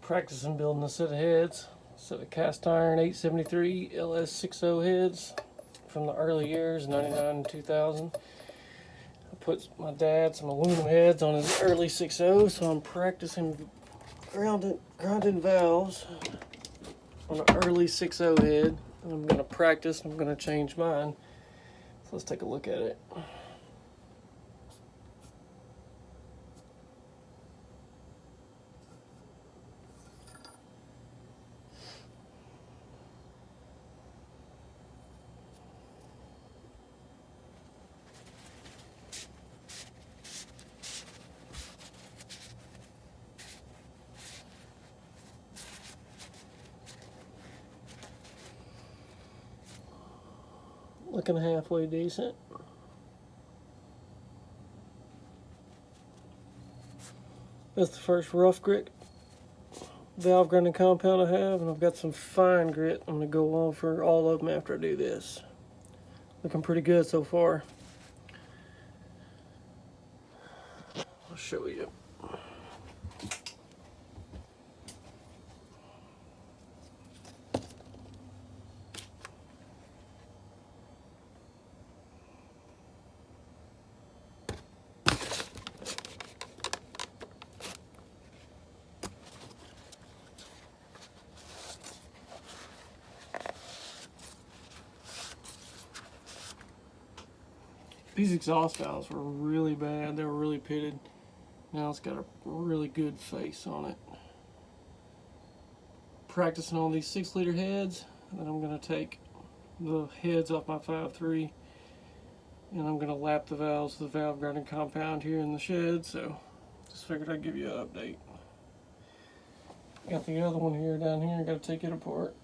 Practicing building a set of heads, set of cast iron 873 LS60 heads from the early years, 99 and 2000. I put my dad some aluminum heads on his early 60, so I'm practicing grinding valves on an early 60 head. I'm going to practice, I'm going to change mine. So let's take a look at it. Looking halfway decent. That's the first rough grit valve grinding compound I have, and I've got some fine grit I'm going to go on for all of them after I do this. Looking pretty good so far. I'll show you. These exhaust valves were really bad. They were really pitted. Now it's got a really good face on it. Practicing on these 6-liter heads, and then I'm going to take the heads off my 5.3 and I'm going to lap the valves with the valve grinding compound here in the shed, so just figured I'd give you an update. Got the other one here down here, got to take it apart.